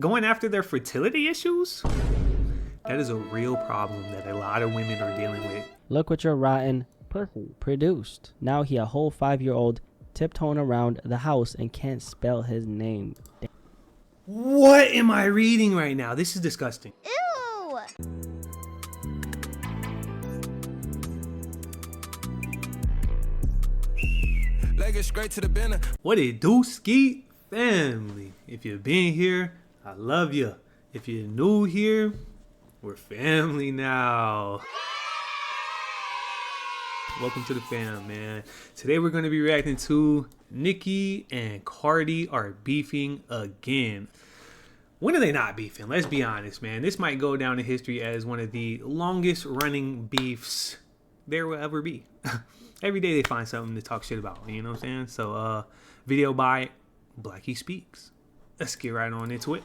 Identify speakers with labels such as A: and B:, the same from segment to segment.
A: Going after their fertility issues? That is a real problem that a lot of women are dealing with.
B: Look what your rotten pussy produced. Now he a whole 5-year-old tiptoeing around the house and can't spell his name.
A: What am I reading right now? This is disgusting.
C: Ew!
D: Leg it straight to the bender.
A: What it do, Ski family? If you've been here, I love you. If you're new here, we're family now. Welcome to the fam, man. Today we're going to be reacting to Nicki and Cardi are beefing again. When are they not beefing? Let's be honest, man. This might go down in history as one of the longest running beefs there will ever be. Every day they find something to talk shit about, you know what I'm saying? So, video by Blackie Speaks. Let's get right on into it.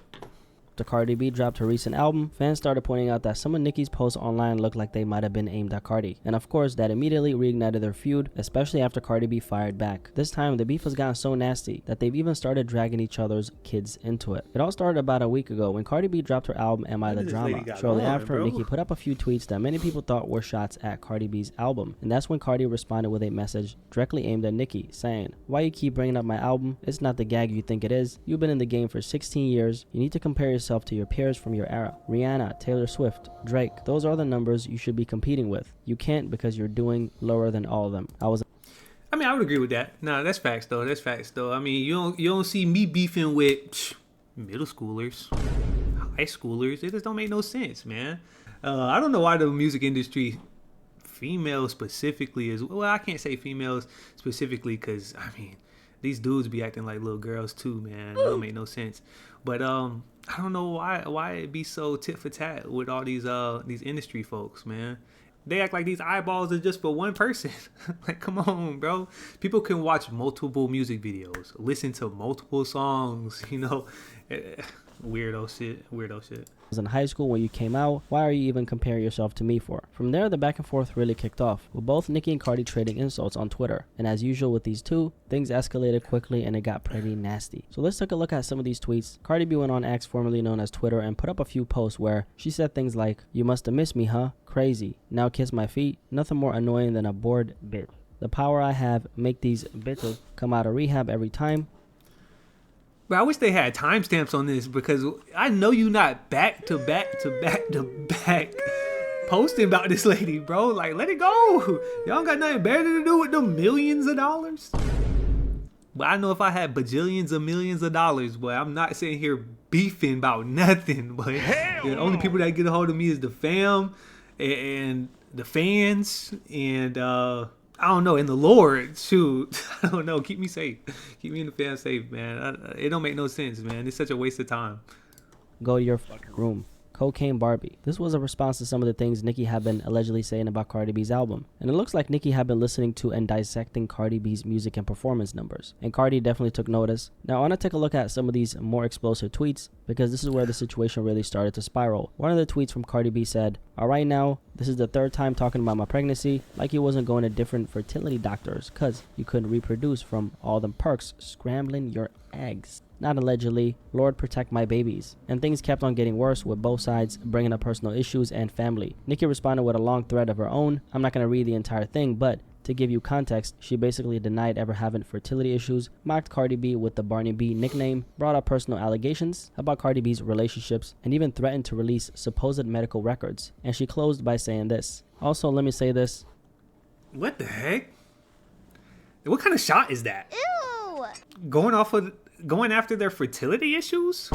B: After Cardi B dropped her recent album, fans started pointing out that some of Nicki's posts online looked like they might have been aimed at Cardi. And of course, that immediately reignited their feud, especially after Cardi B fired back. This time, the beef has gotten so nasty that they've even started dragging each other's kids into it. It all started about a week ago when Cardi B dropped her album Am I the Drama. Shortly after, Nicki put up a few tweets that many people thought were shots at Cardi B's album. And that's when Cardi responded with a message directly aimed at Nicki, saying, "Why you keep bringing up my album? It's not the gag you think it is. You've been in the game for 16 years. You need to compare yourself to your peers from your era. Rihanna, Taylor Swift, Drake. Those are the numbers you should be competing with. You can't because you're doing lower than all of them." I
A: would agree with that. Nah, that's facts though. That's facts though. I mean, you don't see me beefing with middle schoolers, high schoolers. It just don't make no sense, man. I don't know why the music industry, females specifically, is well. I can't say females specifically because I mean, these dudes be acting like little girls too, man. It don't make no sense. But I don't know why it be so tit for tat with all these industry folks, man. They act like these eyeballs are just for one person. Like, come on, bro. People can watch multiple music videos, listen to multiple songs, you know. Weirdo shit.
B: was in high school when you came out. Why are you even comparing yourself to me for? From there, the back and forth really kicked off, with both Nicki and Cardi trading insults on Twitter. And as usual with these two, things escalated quickly and it got pretty nasty. So let's take a look at some of these tweets. Cardi B went on X, formerly known as Twitter, and put up a few posts where she said things like, "You must have missed me, huh? Crazy. Now kiss my feet. Nothing more annoying than a bored bitch. The power I have make these bitches come out of rehab every time."
A: But I wish they had timestamps on this because I know you not back to back posting about this lady, bro. Like, let it go. Y'all got nothing better to do with them millions of dollars. But I know if I had bajillions of millions of dollars, boy, I'm not sitting here beefing about nothing. But the only people that get a hold of me is the fam and the fans and I don't know, and the Lord, shoot, I don't know, keep me safe. Keep me and the fam safe, man. It don't make no sense, man. It's such a waste of time.
B: Go to your fucking room. Cocaine Barbie. This was a response to some of the things Nicki had been allegedly saying about Cardi B's album. And it looks like Nicki had been listening to and dissecting Cardi B's music and performance numbers. And Cardi definitely took notice. Now I want to take a look at some of these more explosive tweets because this is where the situation really started to spiral. One of the tweets from Cardi B said, "Alright now, this is the third time talking about my pregnancy, like you wasn't going to different fertility doctors cause you couldn't reproduce from all them perks scrambling your eggs. Not allegedly, Lord protect my babies." And things kept on getting worse with both sides bringing up personal issues and family. Nicki responded with a long thread of her own. I'm not going to read the entire thing, but to give you context, she basically denied ever having fertility issues, mocked Cardi B with the Barney B nickname, brought up personal allegations about Cardi B's relationships, and even threatened to release supposed medical records. And she closed by saying this. Also, let me say this.
A: What the heck? What kind of shot is that?
C: Ew!
A: Going after their fertility issues?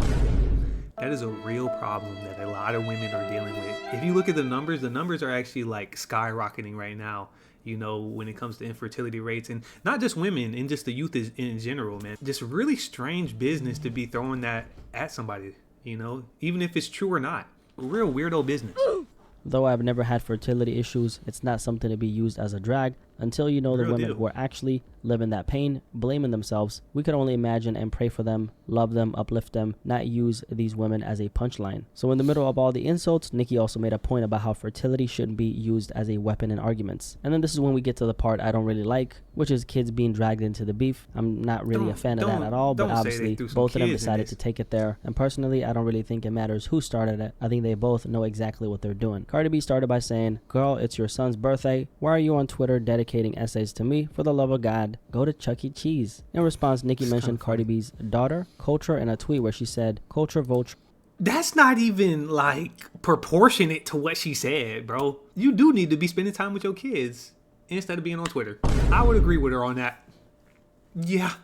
A: That is a real problem that a lot of women are dealing with. If you look at the numbers are actually like skyrocketing right now, you know, when it comes to infertility rates, and not just women, and just the youth in general, man. Just really strange business to be throwing that at somebody, you know, even if it's true or not. Real weirdo business.
B: Though I've never had fertility issues, it's not something to be used as a drag. Until you know the
A: Real
B: women
A: deal.
B: who are actually living that pain, blaming themselves, we could only imagine and pray for them, love them, uplift them, not use these women as a punchline. So in the middle of all the insults, Nicki also made a point about how fertility shouldn't be used as a weapon in arguments. And then this is when we get to the part I don't really like, which is kids being dragged into the beef. I'm not really a fan of that at all, but
A: don't say they
B: obviously
A: threw some
B: both of them
A: kids in
B: decided
A: this.
B: to take it there. And personally, I don't really think it matters who started it. I think they both know exactly what they're doing. Cardi B started by saying, "Girl, it's your son's birthday. Why are you on Twitter dedicating essays to me? For the love of God, go to Chuck E. Cheese." In response, Nicki mentioned Cardi B's daughter, Culture, in a tweet where she said, "Culture vulture."
A: That's not even like proportionate to what she said, bro. You do need to be spending time with your kids instead of being on Twitter. I would agree with her on that. Yeah,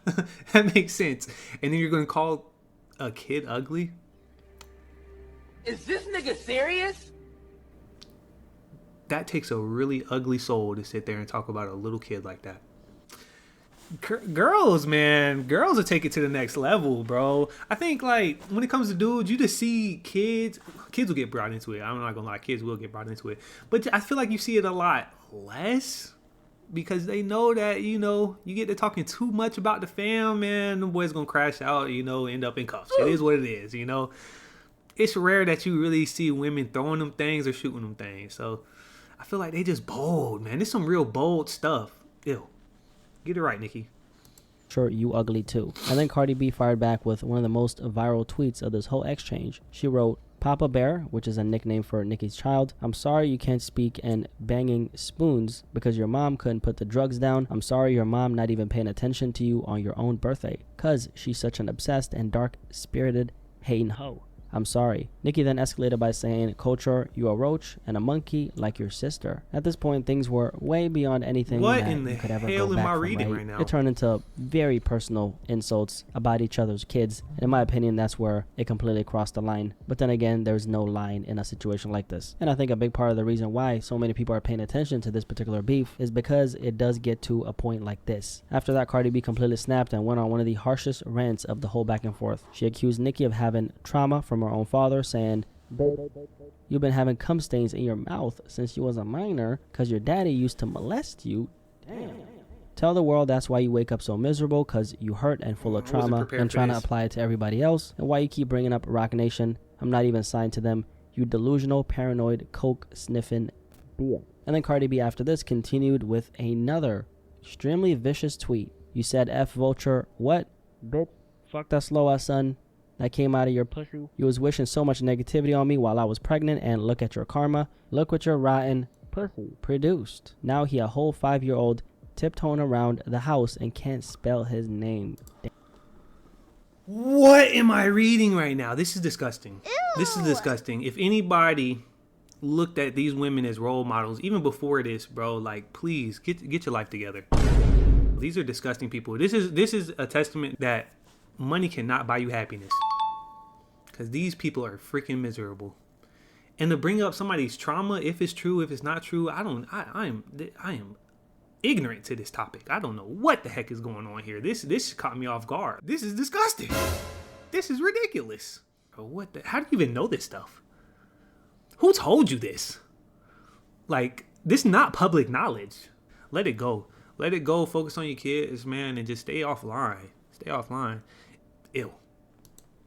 A: that makes sense. And then you're gonna call a kid ugly?
C: Is this nigga serious?
A: That takes a really ugly soul to sit there and talk about a little kid like that. Girls, man, girls will take it to the next level, bro. I think like when it comes to dudes, you just see kids will get brought into it. I'm not gonna lie, kids will get brought into it, but I feel like you see it a lot less because they know that, you know, you get to talking too much about the fam, man, the boy's gonna crash out, you know, end up in cuffs. It is what it is, you know. It's rare that you really see women throwing them things or shooting them things. So I feel like they just bold, man. There's some real bold stuff. Ew. Get it right, Nicki.
B: Sure, you ugly too. And then Cardi B fired back with one of the most viral tweets of this whole exchange. She wrote, "Papa Bear," which is a nickname for Nicki's child, "I'm sorry you can't speak and banging spoons because your mom couldn't put the drugs down. I'm sorry your mom not even paying attention to you on your own birthday, cause she's such an obsessed and dark-spirited hating hoe. I'm sorry." Nicki then escalated by saying, "Culture, you a roach and a monkey like your sister." At this point, things were way beyond anything
A: What
B: that
A: in the
B: you could ever
A: hell
B: go
A: am
B: back
A: I
B: from,
A: reading right now?
B: It turned into very personal insults about each other's kids. And in my opinion, that's where it completely crossed the line. But then again, there's no line in a situation like this. And I think a big part of the reason why so many people are paying attention to this particular beef is because it does get to a point like this. After that, Cardi B completely snapped and went on one of the harshest rants of the whole back and forth. She accused Nicki of having trauma from her own father, saying, "You've been having cum stains in your mouth since you was a minor because your daddy used to molest you. Damn. Tell the world that's why you wake up so miserable, because you hurt and full of
A: I wasn't
B: trauma
A: prepared
B: and
A: for
B: trying to
A: this.
B: apply it to everybody else, and why you keep bringing up Rock Nation. I'm not even signed to them. You delusional, paranoid, coke sniffing beer." And then Cardi B after this continued with another extremely vicious tweet. "You said F vulture, what? Bitch, fuck that slow ass son that came out of your pussy. You was wishing so much negativity on me while I was pregnant, and look at your karma. Look what your rotten pussy produced. Now he a whole 5-year-old tiptoeing around the house and can't spell his name."
A: What am I reading right now? This is disgusting. This is disgusting. If anybody looked at these women as role models, even before this, bro, like, please get your life together. These are disgusting people. This is a testament that money cannot buy you happiness. Because these people are freaking miserable. And to bring up somebody's trauma, if it's true, if it's not true, I am ignorant to this topic. I don't know what the heck is going on here. This caught me off guard. This is disgusting. This is ridiculous. What the? How do you even know this stuff? Who told you this? Like, this is not public knowledge. Let it go. Let it go. Focus on your kids, man, and just stay offline. Stay offline. Ew.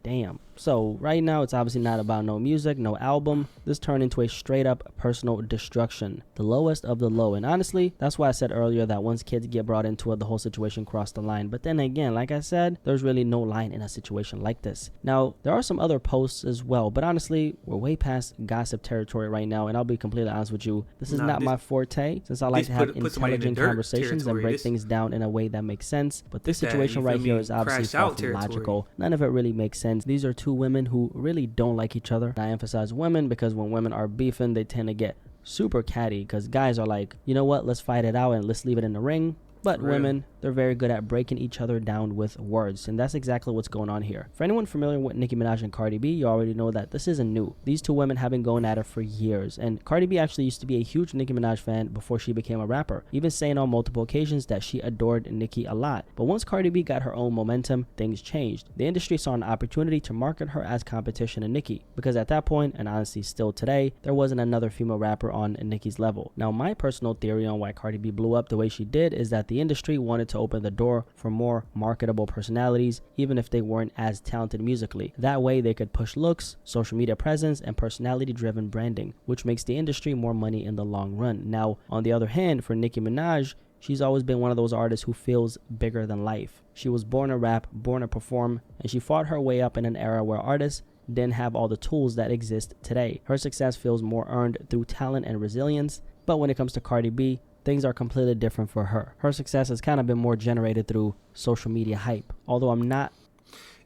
B: Damn. So right now it's obviously not about no music, no album. This turned into a straight up personal destruction, the lowest of the low. And honestly, that's why I said earlier that once kids get brought into it, the whole situation crossed the line. But then again, like I said, there's really no line in a situation like this. Now, there are some other posts as well, but honestly, we're way past gossip territory right now. And I'll be completely honest with you, this is not my forte, since I like to have intelligent conversations and break things down in a way that makes sense. But this situation right here is obviously far from logical. None of it really makes sense. These are two women who really don't like each other. And I emphasize women because when women are beefing, they tend to get super catty because guys are like, you know what, let's fight it out and let's leave it in the ring. But
A: For real.
B: women, they're very good at breaking each other down with words, and that's exactly what's going on here. For anyone familiar with Nicki Minaj and Cardi B, you already know that this isn't new. These two women have been going at it for years, and Cardi B actually used to be a huge Nicki Minaj fan before she became a rapper, even saying on multiple occasions that she adored Nicki a lot. But once Cardi B got her own momentum, things changed. The industry saw an opportunity to market her as competition to Nicki, because at that point, and honestly still today, there wasn't another female rapper on Nicki's level. Now, my personal theory on why Cardi B blew up the way she did is that the industry wanted to open the door for more marketable personalities, even if they weren't as talented musically. That way they could push looks, social media presence, and personality driven branding, which makes the industry more money in the long run. Now, on the other hand, for Nicki Minaj, she's always been one of those artists who feels bigger than life. She was born to rap, born to perform, and she fought her way up in an era where artists didn't have all the tools that exist today. Her success feels more earned through talent and resilience, but when it comes to Cardi B, things are completely different for her. Her success has kind of been more generated through social media hype. Although I'm not...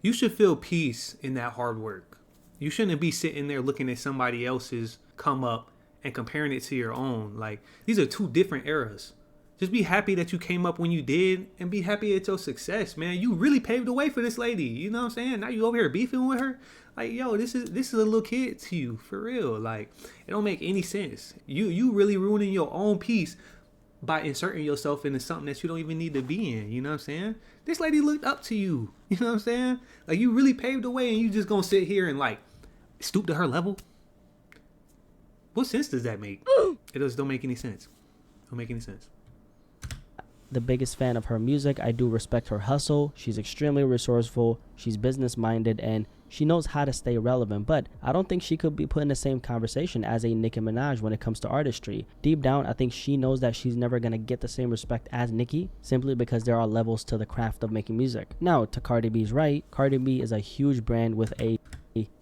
A: You should feel peace in that hard work. You shouldn't be sitting there looking at somebody else's come up and comparing it to your own. Like, these are two different eras. Just be happy that you came up when you did and be happy at your success, man. You really paved the way for this lady. You know what I'm saying? Now you over here beefing with her. Like, yo, this is a little kid to you, for real. Like, it don't make any sense. You really ruining your own peace by inserting yourself into something that you don't even need to be in. You know what I'm saying? This lady looked up to you. You know what I'm saying? Like, you really paved the way and you just gonna sit here and like stoop to her level? What sense does that make? It just don't make any sense. Don't make any sense.
B: The biggest fan of her music. I do respect her hustle. She's extremely resourceful. She's business minded and she knows how to stay relevant, but I don't think she could be put in the same conversation as a Nicki Minaj when it comes to artistry. Deep down, I think she knows that she's never going to get the same respect as Nicki, simply because there are levels to the craft of making music. Now, to Cardi B's right, Cardi B is a huge brand with a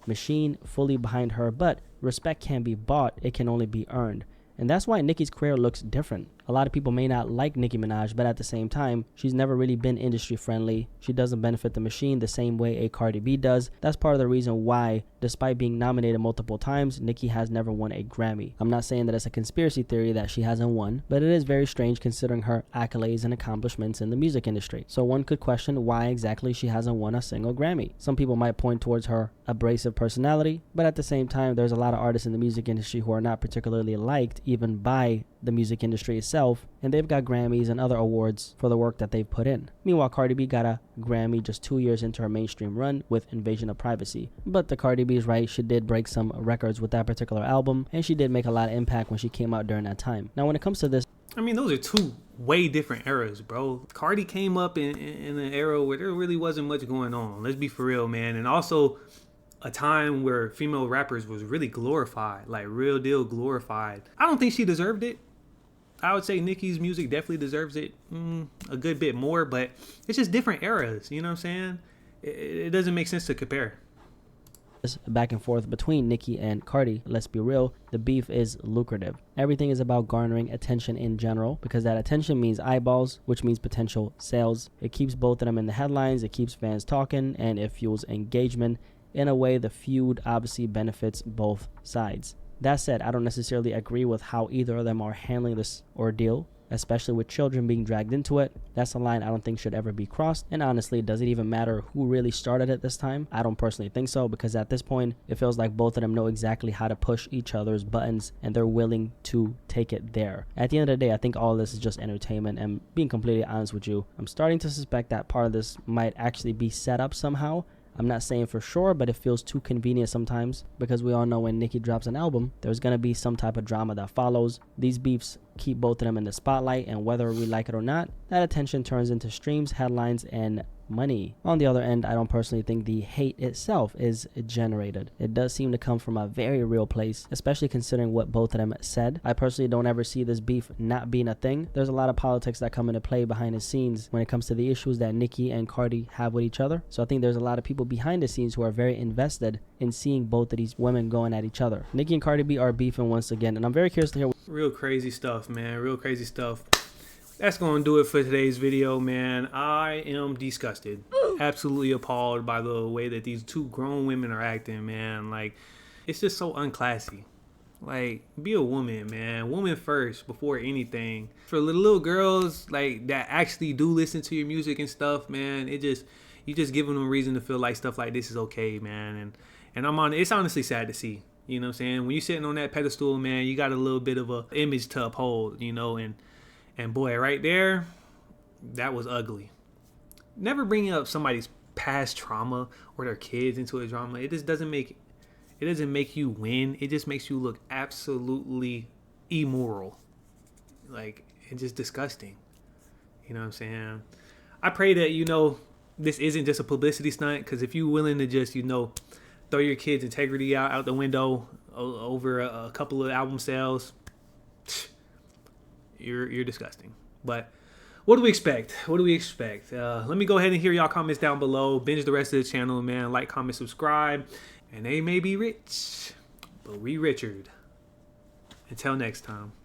B: machine fully behind her, but respect can't be bought, it can only be earned. And that's why Nicki's career looks different. A lot of people may not like Nicki Minaj, but at the same time, she's never really been industry friendly. She doesn't benefit the machine the same way a Cardi B does. That's part of the reason why, despite being nominated multiple times, Nicki has never won a Grammy. I'm not saying that it's a conspiracy theory that she hasn't won, but it is very strange considering her accolades and accomplishments in the music industry. So one could question why exactly she hasn't won a single Grammy. Some people might point towards her abrasive personality, but at the same time, there's a lot of artists in the music industry who are not particularly liked even by the music industry itself, and they've got Grammys and other awards for the work that they've put in. Meanwhile, Cardi B got a Grammy just 2 years into her mainstream run with Invasion of Privacy. But the Cardi B's right, she did break some records with that particular album, and she did make a lot of impact when she came out during that time. Now, when it comes to this,
A: I mean, those are two way different eras, bro. Cardi came up in an era where there really wasn't much going on. Let's be for real, man. And also a time where female rappers was really glorified, like real deal glorified. I don't think she deserved it. I would say Nicki's music definitely deserves it a good bit more, but it's just different eras, you know what I'm saying? It doesn't make sense to compare.
B: Back and forth between Nicki and Cardi, let's be real, the beef is lucrative. Everything is about garnering attention in general, because that attention means eyeballs, which means potential sales. It keeps both of them in the headlines, it keeps fans talking, and it fuels engagement. In a way, the feud obviously benefits both sides. That said, I don't necessarily agree with how either of them are handling this ordeal, especially with children being dragged into it. That's a line I don't think should ever be crossed. And honestly, does it even matter who really started it this time? I don't personally think so, because at this point, it feels like both of them know exactly how to push each other's buttons and they're willing to take it there. At the end of the day, I think all of this is just entertainment, and being completely honest with you, I'm starting to suspect that part of this might actually be set up somehow. I'm not saying for sure, but it feels too convenient sometimes, because we all know when Nicki drops an album, there's going to be some type of drama that follows. These beefs keep both of them in the spotlight, and whether we like it or not, that attention turns into streams, headlines, and money. On the other end, I don't personally think the hate itself is generated. It does seem to come from a very real place, especially considering what both of them said. I personally don't ever see this beef not being a thing. There's a lot of politics that come into play behind the scenes when it comes to the issues that Nicki and Cardi have with each other. So I think there's a lot of people behind the scenes who are very invested in seeing both of these women going at each other. Nicki and Cardi B are beefing once again, and I'm very curious to hear.
A: Real crazy stuff, man. Real crazy stuff. That's going to do it for today's video, man. I am disgusted. Absolutely appalled by the way that these two grown women are acting, man. Like, it's just so unclassy. Like, be a woman, man. Woman first before anything. For the little girls like that actually do listen to your music and stuff, man, you just giving them a reason to feel like stuff like this is okay, man. And it's honestly sad to see. You know what I'm saying? When you're sitting on that pedestal, man, you got a little bit of a image to uphold, you know, and boy, right there, that was ugly. Never bringing up somebody's past trauma or their kids into a drama. It just doesn't make you win. It just makes you look absolutely immoral. Like, it's just disgusting. You know what I'm saying? I pray that, you know, this isn't just a publicity stunt, because if you're willing to just, you know, throw your kids' integrity out the window over a couple of album sales, you're disgusting. But what do we expect? Let me go ahead and hear y'all comments down below. Binge the rest of the channel, man. Like, comment, subscribe. And they may be rich, but we Richard. Until next time.